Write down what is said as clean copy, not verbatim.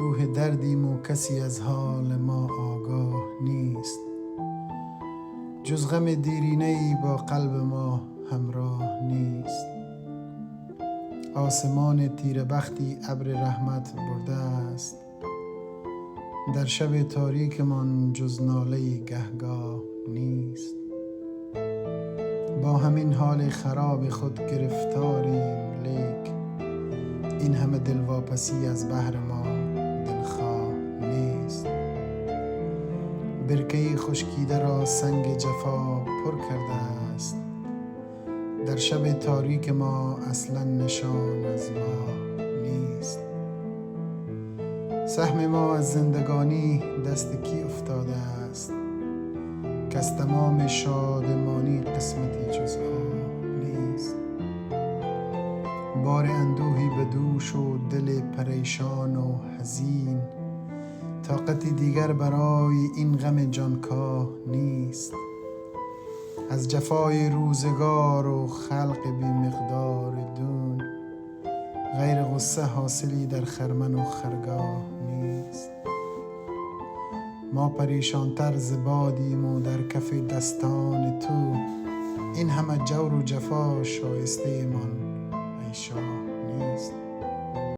کوه دردیم و کسی از حال ما آگاه نیست. جز غم دیرینه‌ای با قلب ما همراه نیست. آسمان تیره بختی ابر رحمت برده است. در شب تاریکمان جز ناله گهگاه نیست. با همین حال خراب خود گرفتاریم، لیک این همه دلواپسی از بحر ما دلخواه نیست. برکه خشکیده را سنگ جفا پر کرده است. در شب تاریک ما اصلا نشان از ماه نیست. سهم ما از زندگانی دست کی افتاده است که از تمام شادمانی قسمتی جز آه نیست. بار اندوهی به دوش و دل پریشان و حزین، طاقتی دیگر برای این غم جانکاه نیست. از جفای روزگار و خلق بی مقدار دون، غیر غصه حاصلی در خرمن و خرگاه نیست. ما پریشانتر ز بادیم و در کف دستان تو، این همه جور و جفا شایسته من ای شاه نیست.